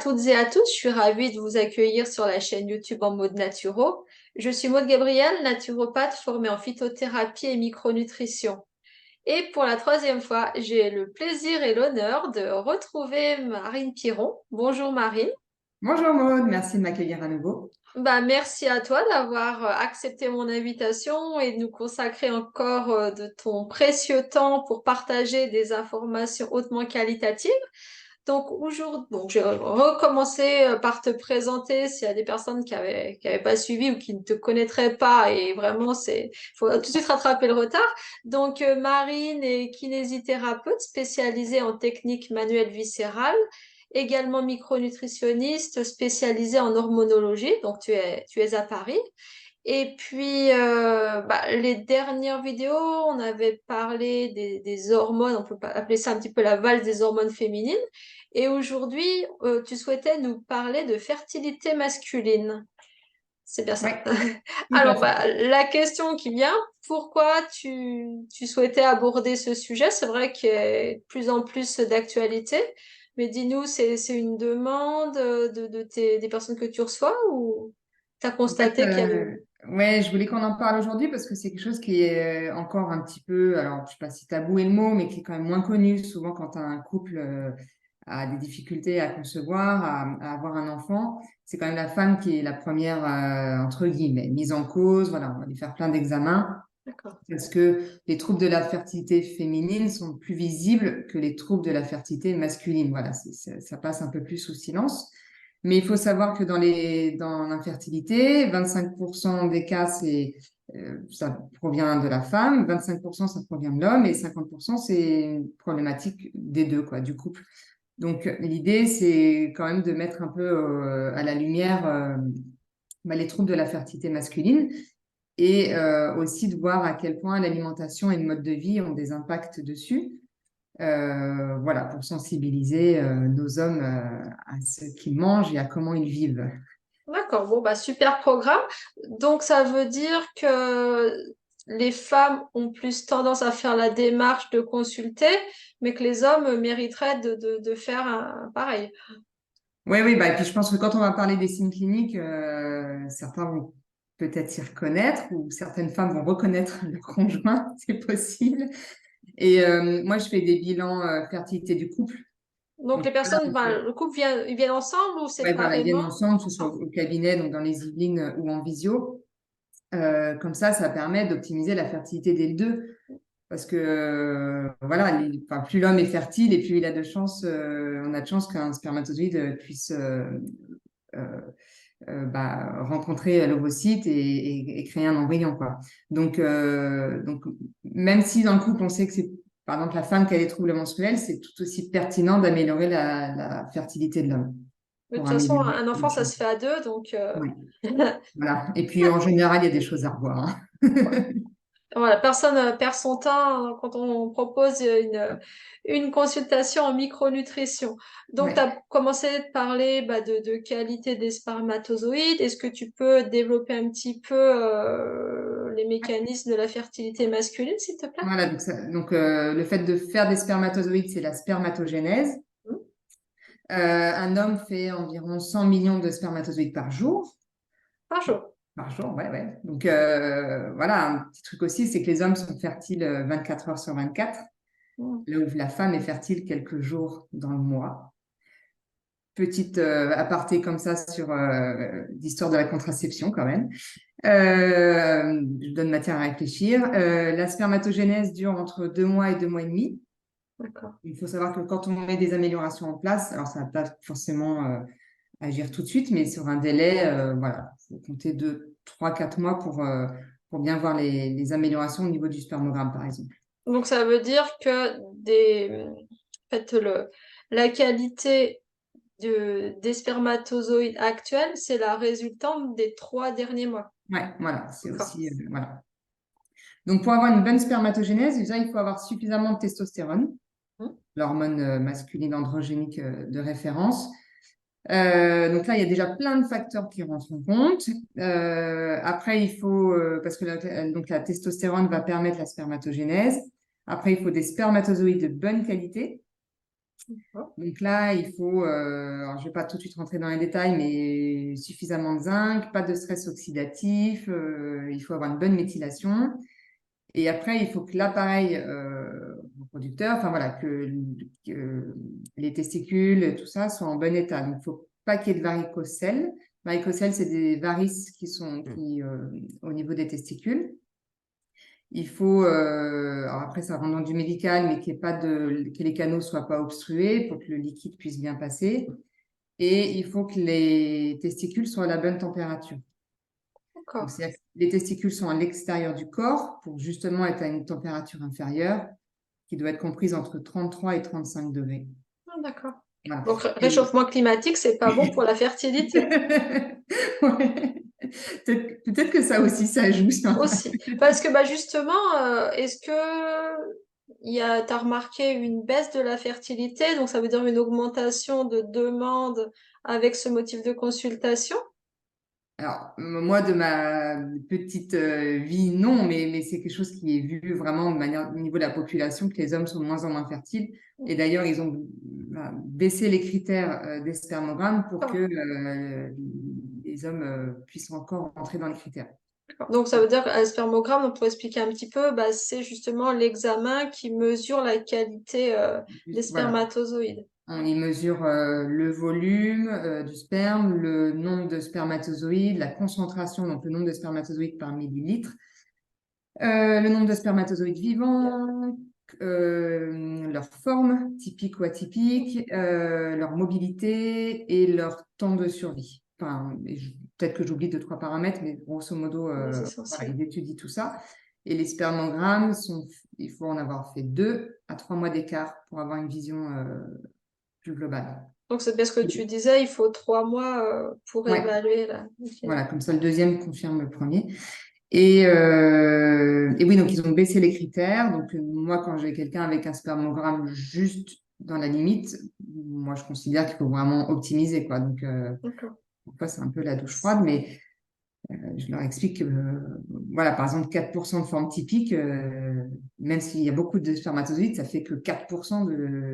toutes et à tous, je suis ravie de vous accueillir sur la chaîne YouTube en mode naturo. Je suis Maud Gabrielle, naturopathe formée en phytothérapie et micronutrition. Et pour la troisième fois, j'ai le plaisir et l'honneur de retrouver Marine Piron. Bonjour Marine. Bonjour Maud, merci de m'accueillir à nouveau. Bah, merci à toi d'avoir accepté mon invitation et de nous consacrer encore de ton précieux temps pour partager des informations hautement qualitatives. Donc aujourd'hui, donc je vais recommencer par te présenter s'il y a des personnes qui avaient pas suivi ou qui ne te connaîtraient pas et vraiment faut tout de suite rattraper le retard. Donc Marine est kinésithérapeute spécialisée en technique manuelle viscérale, également micronutritionniste spécialisée en hormonologie. Donc tu es à Paris. Et puis, les dernières vidéos, on avait parlé des hormones, on peut appeler ça un petit peu la valse des hormones féminines. Et aujourd'hui, tu souhaitais nous parler de fertilité masculine. C'est bien Oui, ça. tout à Alors, fait. la question qui vient, pourquoi tu souhaitais aborder ce sujet? C'est vrai qu'il y a de plus en plus d'actualité, mais dis-nous, c'est une demande des personnes que tu reçois ou tu as En fait, constaté qu'il y avait... ouais, je voulais qu'on en parle aujourd'hui parce que c'est quelque chose qui est encore un petit peu, alors je ne sais pas si tabou est le mot, mais qui est quand même moins connu. Souvent, quand un couple a des difficultés à concevoir, à avoir un enfant, c'est quand même la femme qui est la première, entre guillemets, mise en cause. Voilà, on va lui faire plein d'examens D'accord. parce que les troubles de la fertilité féminine sont plus visibles que les troubles de la fertilité masculine. Voilà, ça passe un peu plus sous silence. Mais il faut savoir que dans l'infertilité, 25% des cas, ça provient de la femme, 25% ça provient de l'homme et 50% c'est une problématique des deux, quoi, du couple. Donc l'idée, c'est quand même de mettre un peu à la lumière les troubles de la fertilité masculine et aussi de voir à quel point l'alimentation et le mode de vie ont des impacts dessus. Voilà, pour sensibiliser nos hommes à ce qu'ils mangent et à comment ils vivent. D'accord, bon, bah, super programme. Donc, ça veut dire que les femmes ont plus tendance à faire la démarche de consulter, mais que les hommes mériteraient de faire pareil. Oui, oui, bah, et puis je pense que quand on va parler des signes cliniques, certains vont peut-être s'y reconnaître ou certaines femmes vont reconnaître leur conjoint, c'est possible. Et moi, je fais des bilans fertilité du couple. Donc, Donc, les personnes, le couple vient, ils viennent ensemble ou ouais, voilà, ils viennent séparément? ensemble, que ce soit Ah, au cabinet, donc dans les Yvelines ou en visio. Comme ça permet d'optimiser la fertilité des deux. Parce que voilà, enfin, plus l'homme est fertile et plus il a de chance, on a de chance qu'un spermatozoïde puisse euh, rencontrer l'ovocyte et créer un embryon, quoi. Donc, même si dans le couple on sait que c'est par exemple la femme qui a des troubles menstruels, c'est tout aussi pertinent d'améliorer la fertilité de l'homme mais de pour toute façon, améliorer un les enfant, ça chances. se fait à deux, donc Oui, voilà. Et puis en général, il y a des choses à revoir, hein. voilà, personne perd son temps quand on propose une consultation en micronutrition. Donc, tu Ouais. as commencé à parler de qualité des spermatozoïdes. Est-ce que tu peux développer un petit peu les mécanismes de la fertilité masculine, s'il te plaît? Voilà, le fait de faire des spermatozoïdes, c'est la spermatogénèse. Hmm. Un homme fait environ 100 millions de spermatozoïdes par jour. Par jour. Par jour, ouais, ouais. Donc voilà, un petit truc aussi, c'est que les hommes sont fertiles 24 heures sur 24, Hmm. là où la femme est fertile quelques jours dans le mois. Petite aparté comme ça sur l'histoire de la contraception quand même. Je donne matière à réfléchir. La spermatogénèse dure entre 2 mois et 2 mois et demi. D'accord. Il faut savoir que quand on met des améliorations en place, alors ça ne va pas forcément agir tout de suite, mais sur un délai, voilà, il faut compter 2, 3, 4 mois pour bien voir les améliorations au niveau du spermogramme, par exemple. Donc, ça veut dire que en fait, la qualité des spermatozoïdes actuels, c'est la résultante des 3 derniers mois. Ouais, voilà, c'est D'accord. aussi, voilà. Donc, pour avoir une bonne spermatogénèse, déjà, il faut avoir suffisamment de testostérone, Hmm. l'hormone masculine androgénique de référence. Donc là, il y a déjà plein de facteurs qui rentrent en compte. Après, il faut, parce que donc la testostérone va permettre la spermatogénèse. Après, il faut des spermatozoïdes de bonne qualité. Donc là, il faut, alors je ne vais pas tout de suite rentrer dans les détails, mais suffisamment de zinc, pas de stress oxydatif, il faut avoir une bonne méthylation. Et après, il faut que l'appareil reproducteur, enfin voilà, que les testicules, tout ça, soient en bon état. Donc, il ne faut pas qu'il y ait de varicocèle. Varicocèle, c'est des varices qui sont au niveau des testicules. Il faut, alors après, ça rentre dans du médical, mais que les canaux ne soient pas obstrués pour que le liquide puisse bien passer. Et il faut que les testicules soient à la bonne température. Donc, D'accord. c'est-à-dire que les testicules sont à l'extérieur du corps pour justement être à une température inférieure qui doit être comprise entre 33 et 35 degrés. Ah, d'accord. Voilà. Donc, Et... réchauffement climatique, c'est pas bon pour la fertilité Ouais. Peut-être que ça aussi, ça joue sur... aussi. Parce que bah, justement, est-ce que t'as remarqué une baisse de la fertilité, donc ça veut dire une augmentation de demande avec ce motif de consultation? Alors, moi, de ma petite vie, non, mais c'est quelque chose qui est vu vraiment de manière au niveau de la population, que les hommes sont de moins en moins fertiles. Et d'ailleurs, ils ont baissé les critères des spermogrammes pour que les hommes puissent encore entrer dans les critères. Donc, ça veut dire qu'un spermogramme, on peut expliquer un petit peu, bah, c'est justement l'examen qui mesure la qualité des Voilà. spermatozoïdes. On y mesure le volume du sperme, le nombre de spermatozoïdes, la concentration, donc le nombre de spermatozoïdes par millilitre, le nombre de spermatozoïdes vivants, leur forme, typique ou atypique, leur mobilité et leur temps de survie. Enfin, peut-être que j'oublie deux, trois paramètres, mais grosso modo, Les voilà, essentiels. ils étudient tout ça. Et les spermogrammes, il faut en avoir fait 2 à 3 mois d'écart pour avoir une vision plus globale. Donc, c'est bien ce que tu disais, il faut 3 mois pour Ouais, évaluer là. Ok. voilà, comme ça le deuxième confirme le premier. Et oui, donc ils ont baissé les critères. Donc moi, quand j'ai quelqu'un avec un spermogramme juste dans la limite, moi je considère qu'il faut vraiment optimiser, quoi. Donc D'accord. parfois c'est un peu la douche froide, mais je leur explique que voilà, par exemple 4% de forme typique, même s'il y a beaucoup de spermatozoïdes, ça fait que 4%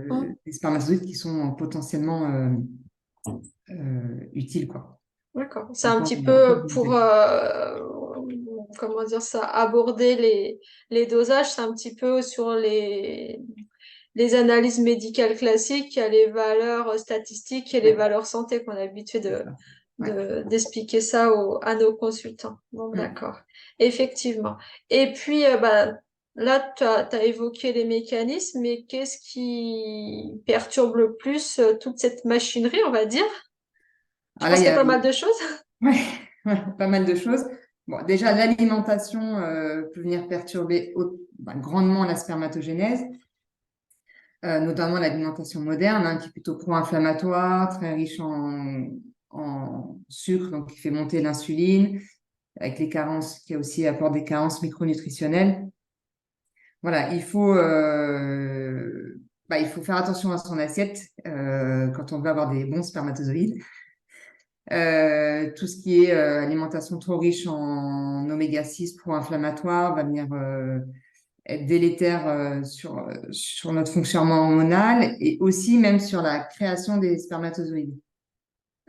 Hum, des spermatozoïdes qui sont potentiellement utiles, quoi. d'accord. C'est un Encore, petit encore peu pour, limité. comment dire ça, aborder les dosages, c'est un petit peu sur les analyses médicales classiques, il y a les valeurs statistiques et les Ouais, valeurs santé qu'on a l'habitude c'est ça. Ouais. d'expliquer ça à nos consultants. Donc, Mm. d'accord. Effectivement. Et puis, bah, là, tu as évoqué les mécanismes, mais qu'est-ce qui perturbe le plus toute cette machinerie, on va dire? Je Ah là, pense il y qu'il y a a pas mal de choses. ouais, ouais, pas mal de choses. Bon, déjà, l'alimentation peut venir perturber grandement la spermatogénèse, notamment l'alimentation moderne, hein, qui est plutôt pro-inflammatoire, très riche en sucre, donc qui fait monter l'insuline, avec les carences, qui a aussi apporte des carences micronutritionnelles. Voilà, il faut faire attention à son assiette quand on veut avoir des bons spermatozoïdes. Tout ce qui est alimentation trop riche en oméga 6 pro-inflammatoire va venir être délétère sur notre fonctionnement hormonal et aussi même sur la création des spermatozoïdes.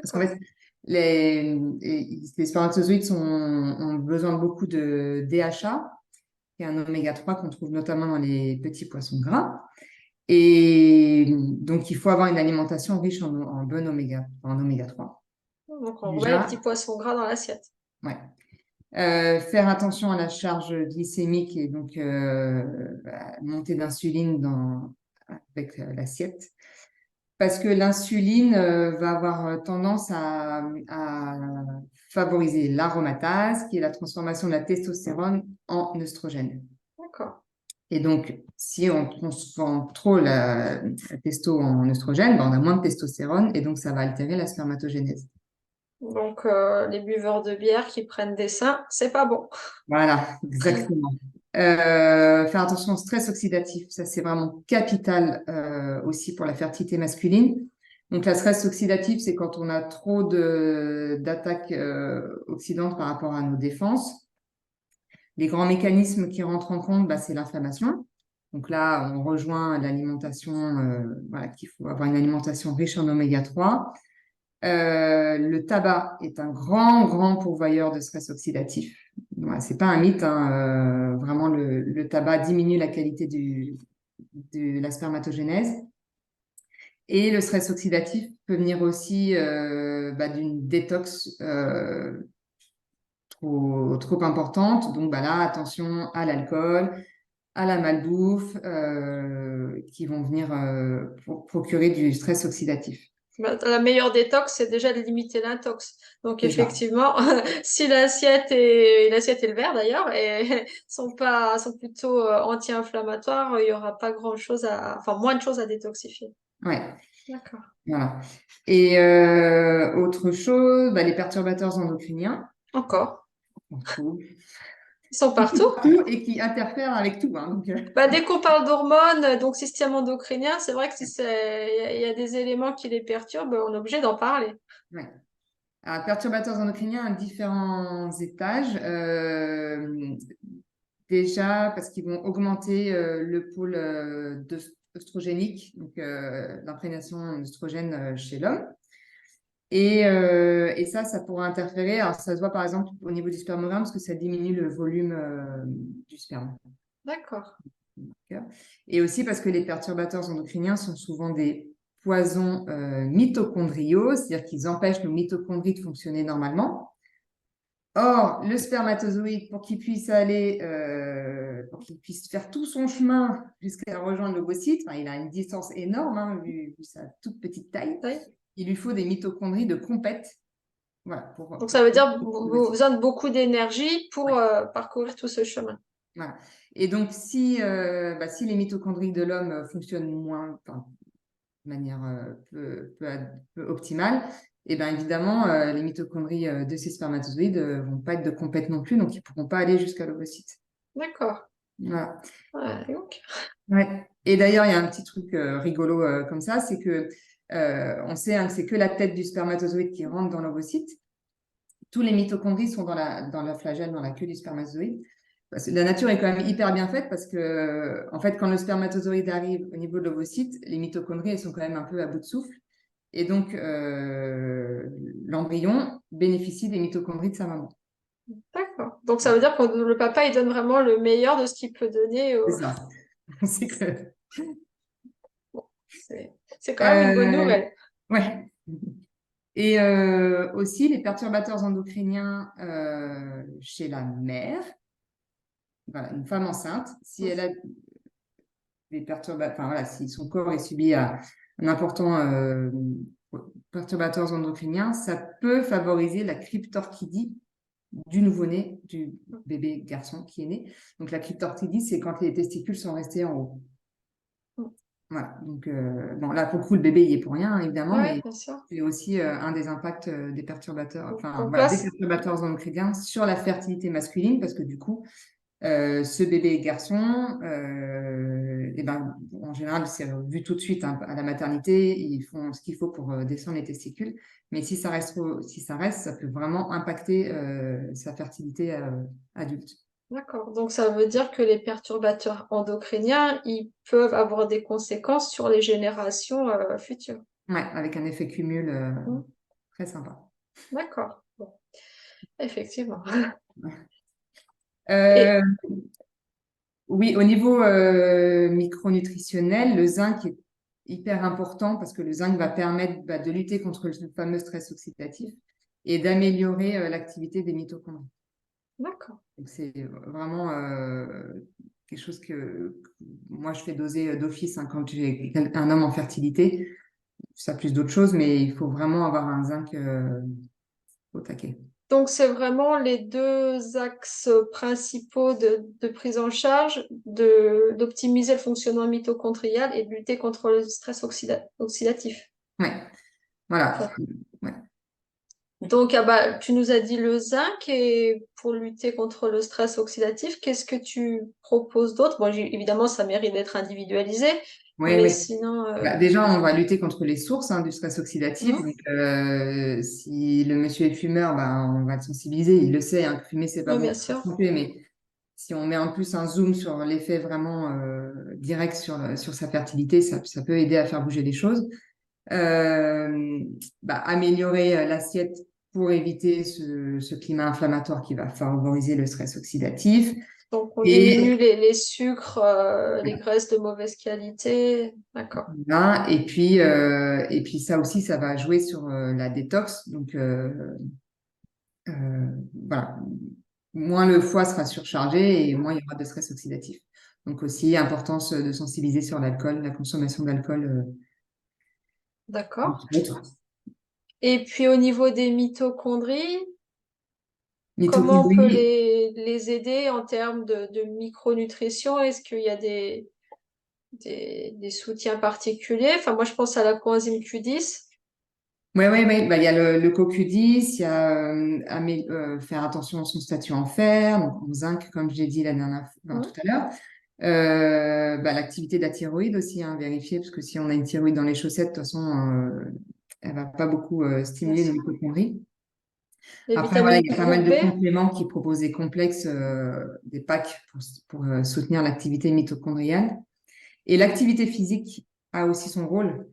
Parce qu'en D'accord. fait, les spermatozoïdes ont besoin de beaucoup de DHA, qui est un oméga 3 qu'on trouve notamment dans les petits poissons gras. Et donc, il faut avoir une alimentation riche en bon oméga 3. Donc, on remet les petits Déjà, poissons gras dans l'assiette. ouais. Faire attention à la charge glycémique et donc montée d'insuline avec l'assiette. Parce que l'insuline va avoir tendance à favoriser l'aromatase, qui est la transformation de la testostérone en œstrogène. D'accord. Et donc, si on transforme trop la testo en œstrogène, ben, on a moins de testostérone et donc ça va altérer la spermatogénèse. Donc, les buveurs de bière qui prennent des seins, c'est pas bon. Voilà, exactement. Faire attention au stress oxydatif, ça c'est vraiment capital aussi pour la fertilité masculine. Donc la stress oxydatif, c'est quand on a trop d'attaques oxydantes par rapport à nos défenses. Les grands mécanismes qui rentrent en compte, bah, c'est l'inflammation. Donc là, on rejoint l'alimentation, voilà, qu'il faut avoir une alimentation riche en oméga 3. Le tabac est un grand, grand pourvoyeur de stress oxydatif. Voilà, c'est pas un mythe, hein, vraiment, le tabac diminue la qualité de la spermatogénèse. Et le stress oxydatif peut venir aussi d'une détox trop importante. Donc là, attention à l'alcool, à la malbouffe, qui vont venir procurer du stress oxydatif. Bah, la meilleure détox, c'est déjà de limiter l'intox. Donc C'est ça. effectivement, si l'assiette et le verre d'ailleurs et sont plutôt anti-inflammatoires, il y aura pas grand-chose enfin moins de choses à détoxifier. Ouais, D'accord. voilà. Et autre chose, les perturbateurs endocriniens, Encore. on trouve Ils sont partout. partout et qui interfèrent avec tout, hein, donc, Bah, dès qu'on parle d'hormones, donc système endocrinien, c'est vrai que si il y a des éléments qui les perturbent, on est obligé d'en parler. ouais. Alors, perturbateurs endocriniens à différents étages. Déjà, parce qu'ils vont augmenter le pôle œstrogénique, donc l'imprégnation d'œstrogène chez l'homme. Et ça pourra interférer. Alors, ça se voit par exemple au niveau du spermogramme, parce que ça diminue le volume du sperme. D'accord. Et aussi parce que les perturbateurs endocriniens sont souvent des poisons mitochondriaux, c'est-à-dire qu'ils empêchent nos mitochondries de fonctionner normalement. Or, le spermatozoïde, pour qu'il puisse pour qu'il puisse faire tout son chemin jusqu'à rejoindre l'ovocyte, il a une distance énorme, hein, vu sa toute petite taille, Oui. il lui faut des mitochondries de compète. Voilà, Donc ça veut dire l'ovocyte. besoin de beaucoup d'énergie pour Ouais, parcourir tout ce chemin. voilà. Et donc, si les mitochondries de l'homme fonctionnent moins, enfin, de manière peu optimale, et bien évidemment, les mitochondries de ces spermatozoïdes vont pas être de compète non plus, donc ils pourront pas aller jusqu'à l'ovocyte. D'accord. Voilà. Ouais, donc. Ouais. Et d'ailleurs, il y a un petit truc rigolo comme ça, c'est que on sait, hein, que c'est que la tête du spermatozoïde qui rentre dans l'ovocyte. Tous les mitochondries sont dans la flagelle, dans la queue du spermatozoïde. Parce que la nature est quand même hyper bien faite parce que, en fait, quand le spermatozoïde arrive au niveau de l'ovocyte, les mitochondries, elles sont quand même un peu à bout de souffle. Et donc, l'embryon bénéficie des mitochondries de sa maman. D'accord. Donc ça veut dire que le papa, il donne vraiment le meilleur de ce qu'il peut donner. C'est ça. C'est que... Bon, c'est quand même une bonne Euh, nouvelle. ouais. Et aussi, les perturbateurs endocriniens chez la mère, voilà, une femme enceinte, si elle a des perturbateurs, enfin voilà, si son corps est subi à un important perturbateur endocrinien, ça peut favoriser la cryptorchidie du nouveau-né, du bébé garçon qui est né. Donc la cryptorchidie, c'est quand les testicules sont restés en haut. Voilà. Donc bon, là, pour le coup, le bébé, il est pour rien, hein, évidemment, Ouais, mais bien sûr. c'est aussi un des impacts des perturbateurs, enfin Donc voilà, là, des perturbateurs endocriniens sur la fertilité masculine, parce que du coup, ce bébé garçon, en général, c'est vu tout de suite, hein, à la maternité, ils font ce qu'il faut pour descendre les testicules. Mais si ça reste, ça peut vraiment impacter sa fertilité adulte. d'accord. Donc ça veut dire que les perturbateurs endocriniens, ils peuvent avoir des conséquences sur les générations futures. Ouais, avec un effet cumul Hmm. très sympa. D'accord. Bon, effectivement. Euh, Et oui, au niveau micronutritionnel, le zinc est hyper important parce que le zinc va permettre de lutter contre le fameux stress oxydatif et d'améliorer l'activité des mitochondries. d'accord. Donc, c'est vraiment quelque chose que moi je fais doser d'office, hein, quand j'ai un homme en fertilité. Ça plus d'autres choses, mais il faut vraiment avoir un zinc au taquet. Donc c'est vraiment les deux axes principaux de prise en charge, d'optimiser le fonctionnement mitochondrial et de lutter contre le stress oxydatif. Ouais, voilà. D'accord. Ouais. Donc, ah bah, tu nous as dit le zinc et pour lutter contre le stress oxydatif, qu'est-ce que tu proposes d'autre? Bon, évidemment, ça mérite d'être individualisé, Oui, mais oui. sinon, Déjà, on va lutter contre les sources, hein, du stress oxydatif. hmm. Donc, si le monsieur est fumeur, on va le sensibiliser. Il le sait, hein, que fumer, c'est pas Oui, bon bien pour la sûr. santé, mais si on met en plus un zoom sur l'effet vraiment direct sur sa fertilité, ça peut aider à faire bouger les choses. Améliorer l'assiette pour éviter ce climat inflammatoire qui va favoriser le stress oxydatif. Donc, on diminue Et, les sucres, les graisses de mauvaise qualité. D'accord. voilà, et puis ça aussi, ça va jouer sur la détox. Donc, voilà, moins le foie sera surchargé et moins il y aura de stress oxydatif. Donc aussi, importance de sensibiliser sur l'alcool, la consommation d'alcool, D'accord. entre autres. Et puis, au niveau des mitochondries, comment on peut Mitochondries, les aider en termes de micronutrition? Est-ce qu'il y a des soutiens particuliers? Enfin, moi, je pense à la coenzyme Q10. oui, oui, oui. Bah, il y a le CoQ10, il y a faire attention à son statut en fer, donc en zinc, comme j'ai dit la dernière fois, enfin, tout Hein. à l'heure. L'activité de la thyroïde aussi, hein, vérifier, parce que si on a une thyroïde dans les chaussettes, de toute façon, elle va pas beaucoup Bien stimuler nos sûr. mitochondries. Les Après, voilà, vitamines il y a du pas mal groupe de B. compléments qui proposent des complexes, des packs pour soutenir l'activité mitochondriale. Et l'activité physique a aussi son rôle.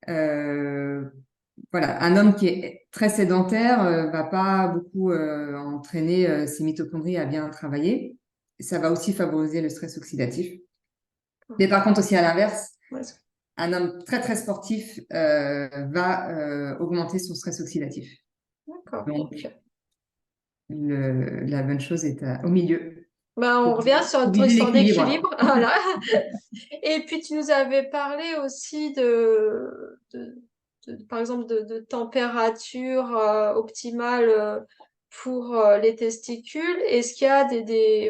Euh, voilà, un homme qui est très sédentaire va pas beaucoup entraîner ses mitochondries à bien travailler. Ça va aussi favoriser le stress oxydatif. Mais par contre, aussi à l'inverse, Ouais, un homme très très sportif va augmenter son stress oxydatif. d'accord, Donc, ok. la bonne chose est au milieu Ben, pour on revient sur pour notre viser histoire l'équilibre. d'équilibre. Voilà. Et puis, tu nous avais parlé aussi par exemple, de température optimale pour les testicules. Est-ce qu'il y a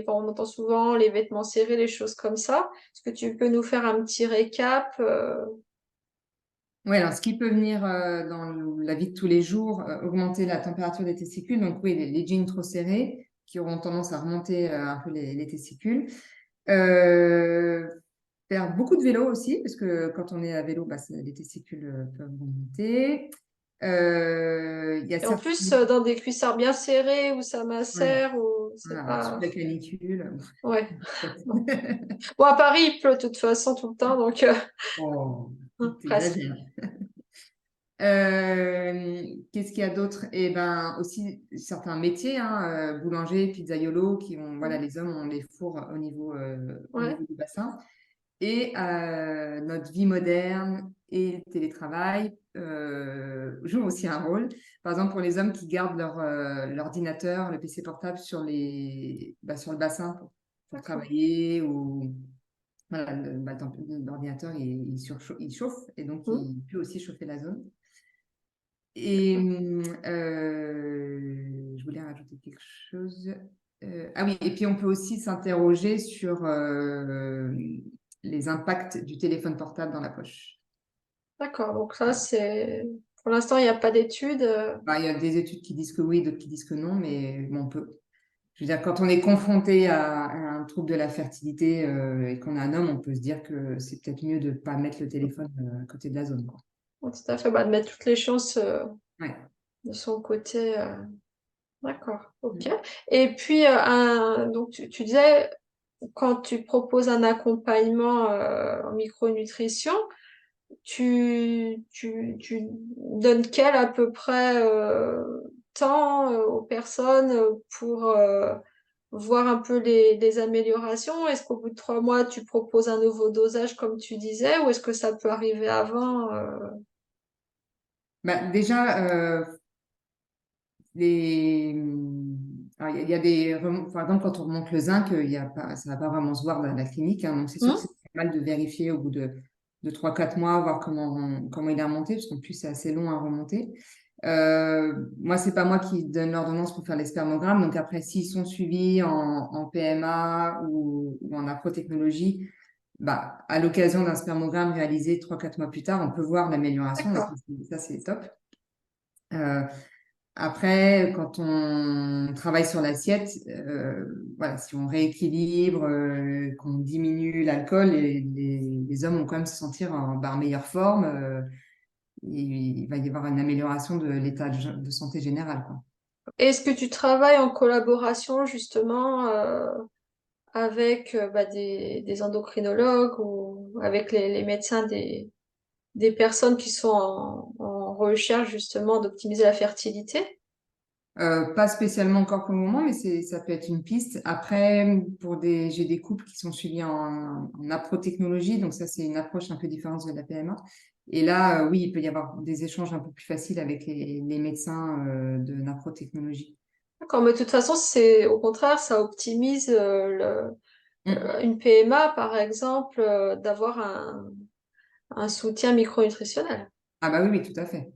bon, on entend souvent les vêtements serrés, les choses comme ça. Est-ce que tu peux nous faire un petit récap? Oui, alors ce qui peut venir dans la vie de tous les jours, augmenter la température des testicules. Donc oui, les jeans trop serrés qui auront tendance à remonter un peu les testicules. Euh, Faire beaucoup de vélo aussi, parce que quand on est à vélo, les testicules peuvent remonter. Il y a Et en certains... plus, dans des cuissards bien serrés où ça Ouais, macère, ou c'est voilà, sous pas. la canicule. Ouais. Bon, à Paris, il pleut de toute façon tout le temps, donc Oh, presque. t'exagères. Qu'est-ce qu'il y a d'autre? Eh ben, aussi certains métiers, hein, boulanger, pizzaiolo, qui ont, voilà, les hommes ont les fours au Ouais, niveau du bassin. Et notre vie moderne et le télétravail jouent aussi un rôle. Par exemple, pour les hommes qui gardent l'ordinateur, le PC portable sur le bassin pour d'accord. travailler ou voilà, l'ordinateur il chauffe et donc Hmm. il peut aussi chauffer la zone. Et je voulais rajouter quelque chose. Ah oui, et puis on peut aussi s'interroger sur les impacts du téléphone portable dans la poche. D'accord, donc ça, c'est. Pour l'instant, il n'y a pas d'études. Il y a des études qui disent que oui, d'autres qui disent que non, mais bon, on peut. Je veux dire, quand on est confronté à un trouble de la fertilité et qu'on a un homme, on peut se dire que c'est peut-être mieux de ne pas mettre le téléphone à côté de la zone, quoi. Bon, tout à fait, bah, de mettre toutes les chances Ouais. de son côté. D'accord, ok. Et puis, donc, tu disais, quand tu proposes un accompagnement en micronutrition, tu donnes quel à peu près temps aux personnes pour voir un peu les améliorations? Est-ce qu'au bout de 3 mois, tu proposes un nouveau dosage comme tu disais, ou est-ce que ça peut arriver avant? Déjà, alors, il y a par exemple, quand on remonte le zinc, il y a pas, ça ne va pas vraiment se voir dans la clinique, hein. Donc, c'est sûr que Hmm. c'est pas mal de vérifier au bout de 3-4 mois, voir comment il est remonté, parce qu'en plus, c'est assez long à remonter. Moi, c'est pas moi qui donne l'ordonnance pour faire les spermogrammes. Donc, après, s'ils sont suivis en PMA ou en agrotechnologie, à l'occasion d'un spermogramme réalisé 3-4 mois plus tard, on peut voir l'amélioration. Et D'accord. ça, c'est top. Euh, Après, quand on travaille sur l'assiette, voilà, si on rééquilibre, qu'on diminue l'alcool, les hommes vont quand même se sentir en meilleure forme. Il va y avoir une amélioration de l'état de santé général, quoi. Est-ce que tu travailles en collaboration justement avec des endocrinologues ou avec les médecins des personnes qui sont en recherche justement d'optimiser la fertilité? Pas spécialement encore pour le moment, mais ça peut être une piste. Après, j'ai des couples qui sont suivis en aprotechnologie, donc ça, c'est une approche un peu différente de la PMA. Et là, oui, il peut y avoir des échanges un peu plus faciles avec les médecins de l'aprotechnologie. D'accord, mais de toute façon, c'est au contraire, ça optimise Mm. une PMA, par exemple, d'avoir un soutien micronutritionnel. Ah bah oui, oui, tout à fait.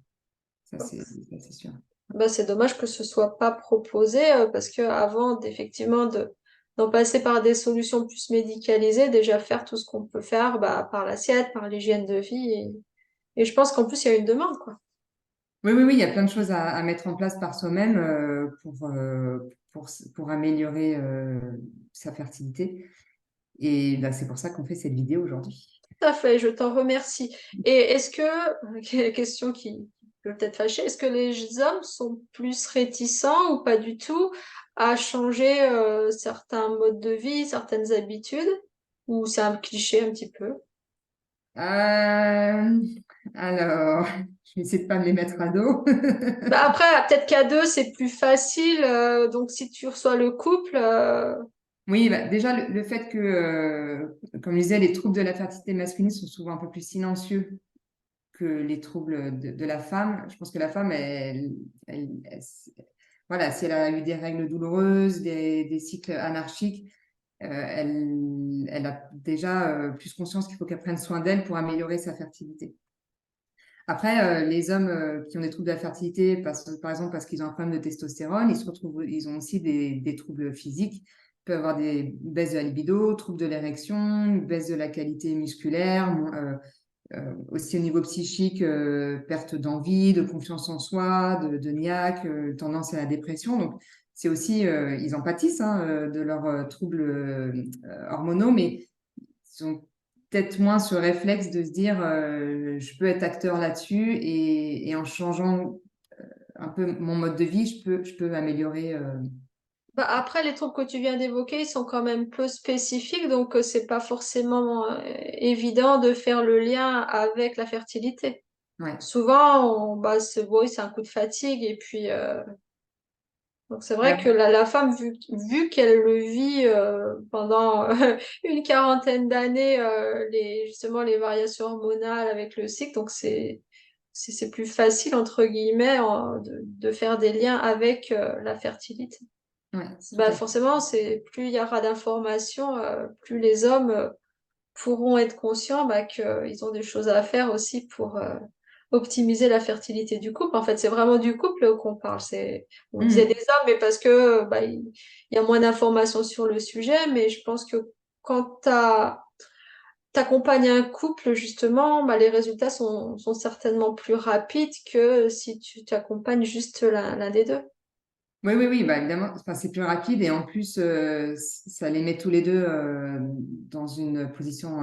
Donc, Ça, c'est sûr. c'est dommage que ce soit pas proposé parce que avant d'effectivement d'en passer par des solutions plus médicalisées, déjà faire tout ce qu'on peut faire par l'assiette, par l'hygiène de vie et je pense qu'en plus il y a une demande quoi. Oui, oui, oui, il y a plein de choses à mettre en place par soi-même pour améliorer sa fertilité. Et bah, c'est pour ça qu'on fait cette vidéo aujourd'hui. Tout à fait, je t'en remercie. Et est-ce que, question qui peut peut-être fâcher, est-ce que les hommes sont plus réticents ou pas du tout à changer certains modes de vie, certaines habitudes, ou c'est un cliché un petit peu? Euh, alors, je vais essayer de pas me les mettre à dos. Après, peut-être qu'à deux, c'est plus facile. Donc, si tu reçois le couple, Oui, bah, déjà, le fait que, comme je disais, les troubles de la fertilité masculine sont souvent un peu plus silencieux que les troubles de la femme. Je pense que la femme, voilà, si elle a eu des règles douloureuses, des cycles anarchiques, elle a déjà plus conscience qu'il faut qu'elle prenne soin d'elle pour améliorer sa fertilité. Après, les hommes qui ont des troubles de la fertilité, par exemple parce qu'ils ont un problème de testostérone, ils ont aussi des troubles physiques. Ils peuvent avoir des baisses de la libido, troubles de l'érection, une baisse de la qualité musculaire, aussi au niveau psychique, perte d'envie, de confiance en soi, de niaque, tendance à la dépression. Donc, c'est aussi, ils en pâtissent hein, de leurs troubles hormonaux, mais ils ont peut-être moins ce réflexe de se dire je peux être acteur là-dessus et en changeant un peu mon mode de vie, je peux améliorer. après, les troubles que tu viens d'évoquer, ils sont quand même peu spécifiques, donc c'est pas forcément évident de faire le lien avec la fertilité. Ouais. Souvent, oui, c'est un coup de fatigue, et puis donc c'est vrai que la femme, vu qu'elle le vit pendant une quarantaine d'années, justement les variations hormonales avec le cycle, donc c'est plus facile entre guillemets de faire des liens avec la fertilité. Ouais, tout à fait. Forcément, c'est plus il y aura d'informations, plus les hommes pourront être conscients qu'ils ont des choses à faire aussi pour optimiser la fertilité du couple. En fait, c'est vraiment du couple qu'on parle. On disait des Mhm. hommes, mais parce que il y a moins d'informations sur le sujet. Mais je pense que quand t'accompagnes un couple, justement, les résultats sont certainement plus rapides que si tu t'accompagnes juste l'un des deux. Oui, oui, oui, bah, évidemment, enfin, c'est plus rapide et en plus, ça les met tous les deux dans une position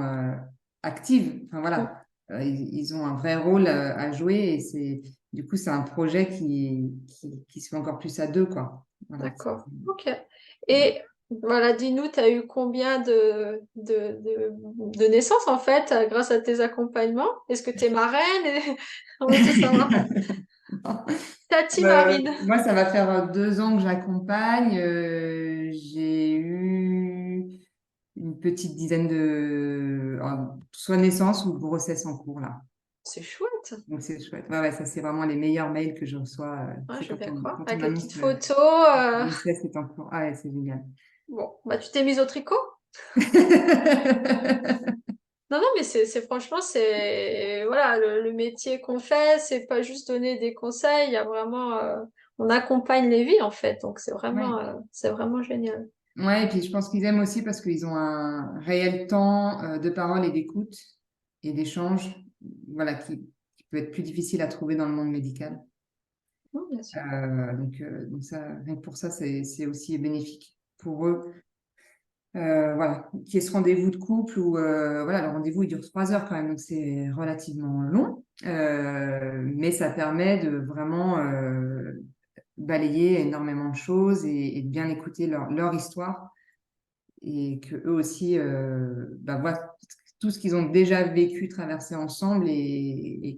active. Enfin, Mm. voilà, ils ont un vrai rôle à jouer et du coup, c'est un projet qui se fait encore plus à deux, quoi. Voilà. D'accord. Ok. Et voilà, dis-nous, tu as eu combien de naissances en fait grâce à tes accompagnements? Est-ce que tu es marraine? On veut tout savoir. Tati Marine. Moi, ça va faire 2 ans que j'accompagne. J'ai eu une petite dizaine soit naissance ou grossesse en cours, là. C'est chouette. Donc, c'est chouette. Ouais, ouais, ça, c'est vraiment les meilleurs mails que je reçois. Ouais, C'est je veux bien croire. quand on Avec les annonce petites que photos. la grossesse est en cours. Ah, ouais, c'est génial. Bon, tu t'es mise au tricot? Non, non, mais c'est franchement, c'est voilà, le métier qu'on fait, c'est pas juste donner des conseils, il y a vraiment, on accompagne les vies en fait, donc Ouais. c'est vraiment génial. Ouais, et puis je pense qu'ils aiment aussi parce qu'ils ont un réel temps de parole et d'écoute et d'échange, voilà, qui peut être plus difficile à trouver dans le monde médical. Bien sûr. Donc ça, rien que pour ça, c'est aussi bénéfique pour eux. Voilà, qui est ce rendez-vous de couple où voilà, le rendez-vous il dure 3 heures quand même, donc c'est relativement long, mais ça permet de vraiment balayer énormément de choses et de bien écouter leur histoire et que eux aussi voient tout ce qu'ils ont déjà vécu, traversé ensemble et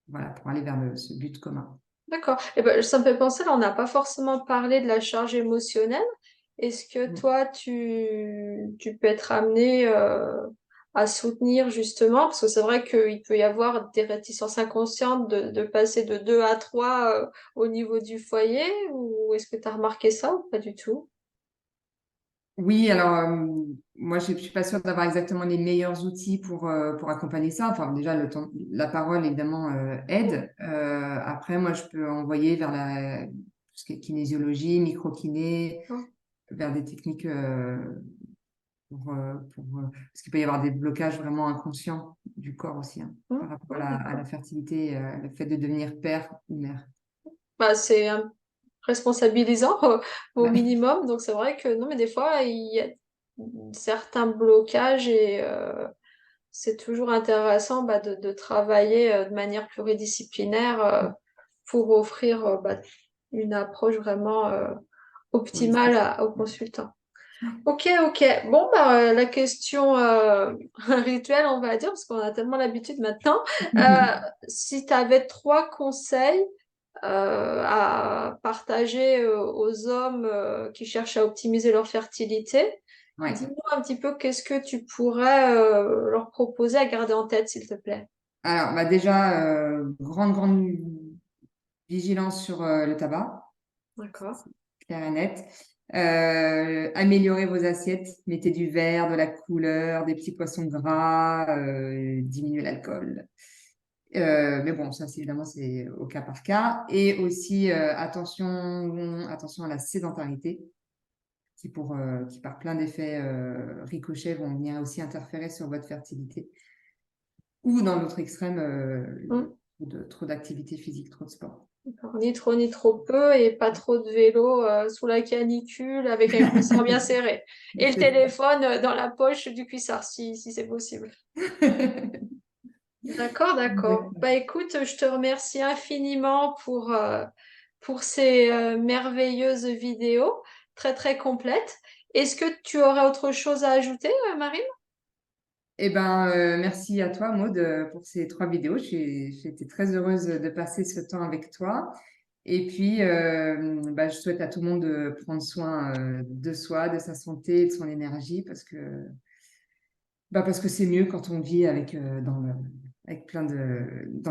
voilà, pour aller vers ce but commun. D'accord. Et ben, ça me fait penser, là, on n'a pas forcément parlé de la charge émotionnelle. Est-ce que toi, tu peux être amené à soutenir justement, parce que c'est vrai qu'il peut y avoir des réticences inconscientes de passer de 2 à 3 au niveau du foyer, ou est-ce que tu as remarqué ça ou pas du tout? Oui, alors moi je suis pas sûre d'avoir exactement les meilleurs outils pour accompagner ça. Enfin déjà le temps, la parole évidemment aide. Après moi je peux envoyer vers tout ce qui est kinésiologie, micro-kiné, Non. vers des techniques parce qu'il peut y avoir des blocages vraiment inconscients du corps aussi hein, par rapport à D'accord. la fertilité, le fait de devenir père ou mère. Bah, c'est responsabilisant au Ouais. minimum, donc c'est vrai que non, mais des fois, il y a certains blocages et c'est toujours intéressant de travailler de manière pluridisciplinaire pour offrir une approche vraiment optimale Holistique. aux consultants. Ok, ok. Bon, la question rituelle, on va dire, parce qu'on a tellement l'habitude maintenant. Euh, Si tu avais 3 conseils à partager aux hommes qui cherchent à optimiser leur fertilité, Ouais. dis-moi un petit peu qu'est-ce que tu pourrais leur proposer à garder en tête, s'il te plaît. Alors déjà grande vigilance sur le tabac. D'accord. Clair et net. Améliorez vos assiettes, mettez du vert, de la couleur, des petits poissons gras, diminuez l'alcool. Mais bon, ça, évidemment, c'est au cas par cas. Et aussi, attention à la sédentarité, qui par plein d'effets ricochets vont venir aussi interférer sur votre fertilité. Ou dans l'autre extrême, Hum, trop d'activité physique, trop de sport. d'accord. Ni trop peu et pas trop de vélo sous la canicule avec un cuissard bien serré. Et le C'est téléphone dans la poche du cuissard, si c'est possible. D'accord, d'accord. Exactement. Bah écoute, je te remercie infiniment pour ces merveilleuses vidéos, très très complètes. Est-ce que tu aurais autre chose à ajouter, Marine? Eh ben, merci à toi, Maud, pour ces 3 vidéos. J'ai été très heureuse de passer ce temps avec toi. Et puis, je souhaite à tout le monde de prendre soin de soi, de sa santé, de son énergie, parce que c'est mieux quand on vit avec dans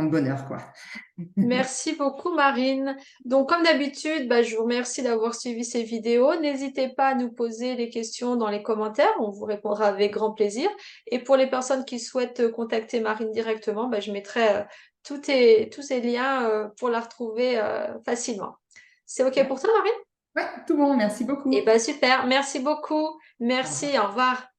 le bonheur, quoi. Merci beaucoup, Marine. Donc, comme d'habitude, je vous remercie d'avoir suivi ces vidéos. N'hésitez pas à nous poser des questions dans les commentaires. On vous répondra avec grand plaisir. Et pour les personnes qui souhaitent contacter Marine directement, je mettrai tous ces liens pour la retrouver facilement. C'est OK pour toi, Marine? Ouais, tout bon, merci Eh beaucoup. bien, super. Merci beaucoup. Au Merci. revoir. Au revoir.